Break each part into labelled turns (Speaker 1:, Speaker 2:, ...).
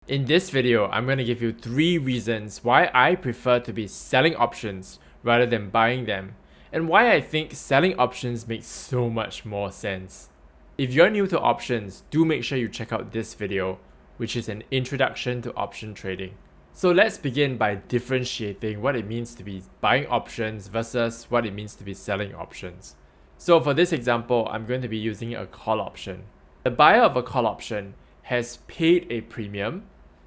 Speaker 1: In this video, I'm going to give you 3 reasons why I prefer to be selling options rather than buying them, and why I think selling options makes so much more sense. If you're new to options, do make sure you check out this video, which is an introduction to option trading. So let's begin by differentiating what it means to be buying options versus what it means to be selling options. So for this example, I'm going to be using a call option. The buyer of a call option has paid a premium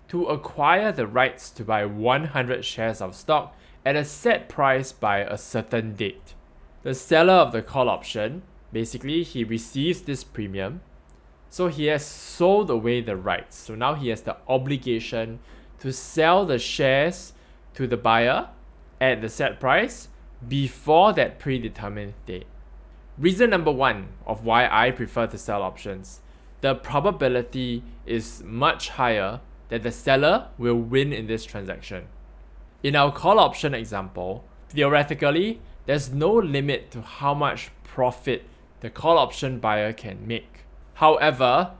Speaker 1: to acquire the rights to buy 100 shares of stock at a set price by a certain date. The seller of the call option, basically he receives this premium, so he has sold away the rights. So now he has the obligation to sell the shares to the buyer at the set price before that predetermined date. Reason number 1 of why I prefer to sell options: the probability is much higher that the seller will win in this transaction. In our call option example, theoretically, there's no limit to how much profit the call option buyer can make. However,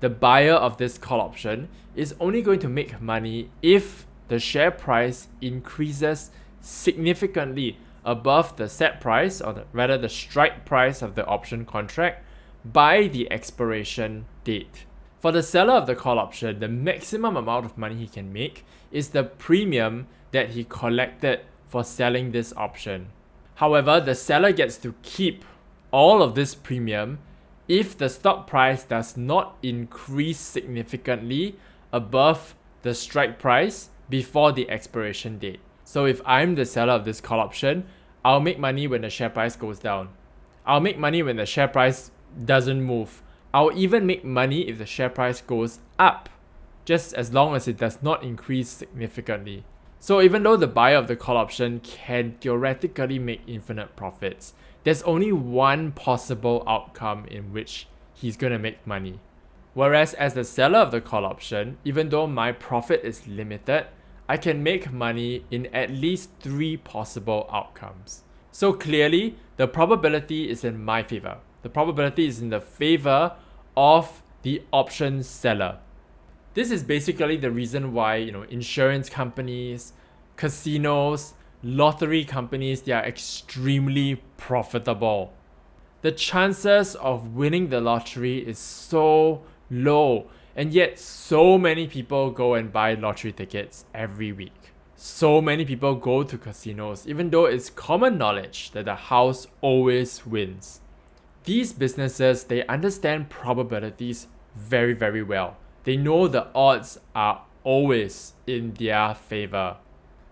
Speaker 1: the buyer of this call option is only going to make money if the share price increases significantly above the set price, or rather the strike price of the option contract, by the expiration date. For the seller of the call option, the maximum amount of money he can make is the premium that he collected for selling this option. However, the seller gets to keep all of this premium if the stock price does not increase significantly above the strike price before the expiration date. So if I'm the seller of this call option, I'll make money when the share price goes down. I'll make money when the share price doesn't move. I'll even make money if the share price goes up, just as long as it does not increase significantly. So even though the buyer of the call option can theoretically make infinite profits, there's only one possible outcome in which he's going to make money. Whereas as the seller of the call option, even though my profit is limited, I can make money in at least 3 possible outcomes. So clearly, the probability is in my favor. The probability is in the favor of the option seller. This is basically the reason why, insurance companies, casinos, lottery companies, they are extremely profitable. The chances of winning the lottery is so low, and yet so many people go and buy lottery tickets every week. So many people go to casinos, even though it's common knowledge that the house always wins. These businesses, they understand probabilities very, very well. They know the odds are always in their favor.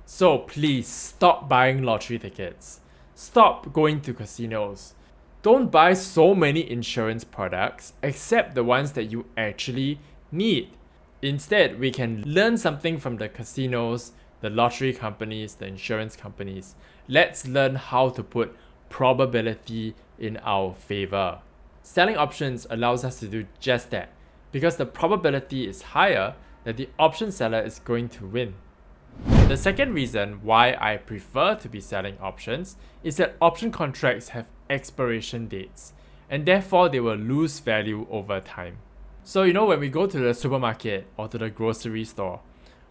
Speaker 1: So please stop buying lottery tickets. Stop going to casinos. Don't buy so many insurance products except the ones that you actually need. Instead, we can learn something from the casinos, the lottery companies, the insurance companies. Let's learn how to put probability in our favor. Selling options allows us to do just that, because the probability is higher that the option seller is going to win. The second reason why I prefer to be selling options is that option contracts have expiration dates, and therefore they will lose value over time. So when we go to the supermarket or to the grocery store,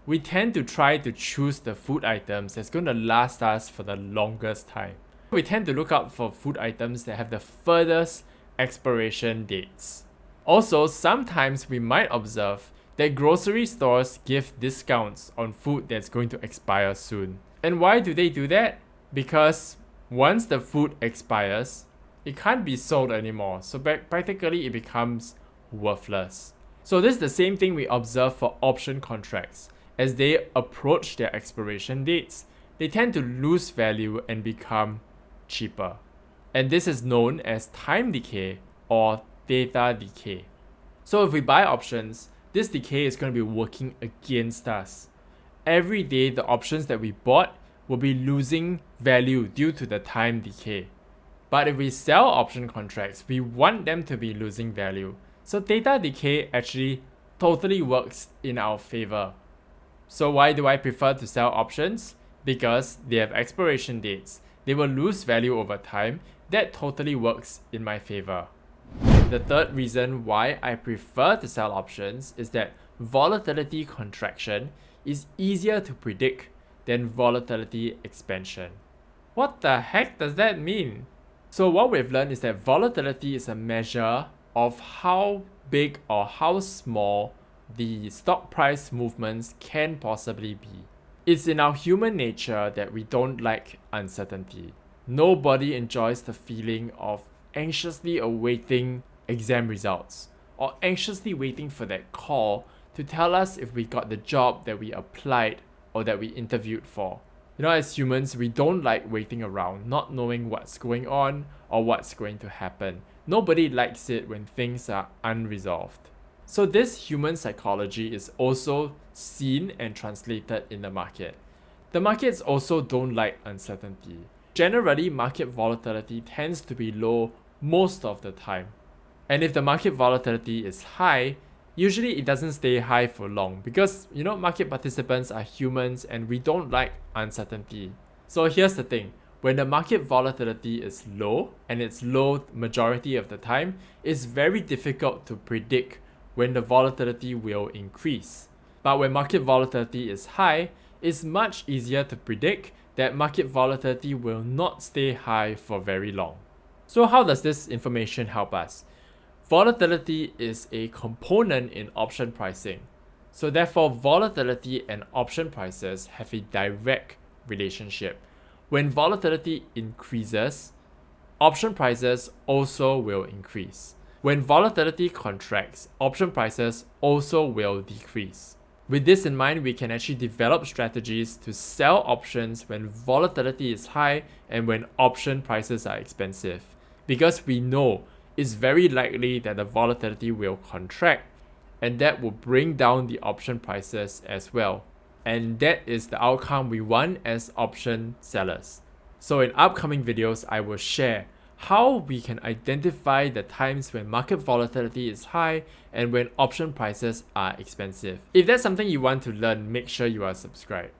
Speaker 1: we tend to try to choose the food items that's going to last us for the longest time. We tend to look out for food items that have the furthest expiration dates. Also, sometimes we might observe that grocery stores give discounts on food that's going to expire soon. And why do they do that? Because once the food expires, it can't be sold anymore. So practically it becomes worthless. So this is the same thing we observe for option contracts. As they approach their expiration dates, they tend to lose value and become cheaper. And this is known as time decay or theta decay. So if we buy options, this decay is going to be working against us. Every day, the options that we bought will be losing value due to the time decay. But if we sell option contracts, we want them to be losing value. So theta decay actually totally works in our favor. So why do I prefer to sell options? Because they have expiration dates. They will lose value over time. That totally works in my favor. The third reason why I prefer to sell options is that volatility contraction is easier to predict than volatility expansion. What the heck does that mean? So what we've learned is that volatility is a measure of how big or how small the stock price movements can possibly be. It's in our human nature that we don't like uncertainty. Nobody enjoys the feeling of anxiously awaiting exam results or anxiously waiting for that call to tell us if we got the job that we applied or that we interviewed for. You know, as humans, we don't like waiting around, not knowing what's going on or what's going to happen. Nobody likes it when things are unresolved. So this human psychology is also seen and translated in the market. The markets also don't like uncertainty. Generally, market volatility tends to be low most of the time. And if the market volatility is high, usually it doesn't stay high for long because, market participants are humans and we don't like uncertainty. So here's the thing. When the market volatility is low, and it's low majority of the time, it's very difficult to predict when the volatility will increase. But when market volatility is high, it's much easier to predict that market volatility will not stay high for very long. So how does this information help us? Volatility is a component in option pricing. So therefore, volatility and option prices have a direct relationship. When volatility increases, option prices also will increase. When volatility contracts, option prices also will decrease. With this in mind, we can actually develop strategies to sell options when volatility is high and when option prices are expensive. Because we know it's very likely that the volatility will contract, and that will bring down the option prices as well. And that is the outcome we want as option sellers. So in upcoming videos, I will share how we can identify the times when market volatility is high and when option prices are expensive. If that's something you want to learn, make sure you are subscribed.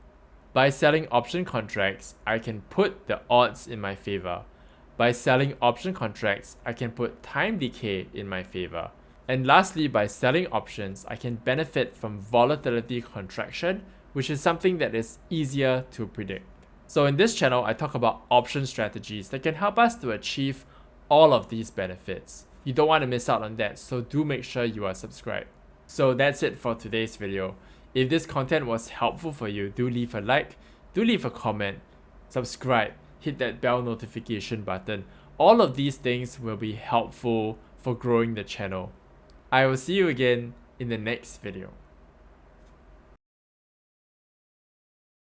Speaker 1: By selling option contracts, I can put the odds in my favor. By selling option contracts, I can put time decay in my favor. And lastly, by selling options, I can benefit from volatility contraction, which is something that is easier to predict. So in this channel, I talk about option strategies that can help us to achieve all of these benefits. You don't want to miss out on that, so do make sure you are subscribed. So that's it for today's video. If this content was helpful for you, do leave a like, do leave a comment, subscribe, hit that bell notification button. All of these things will be helpful for growing the channel. I will see you again in the next video.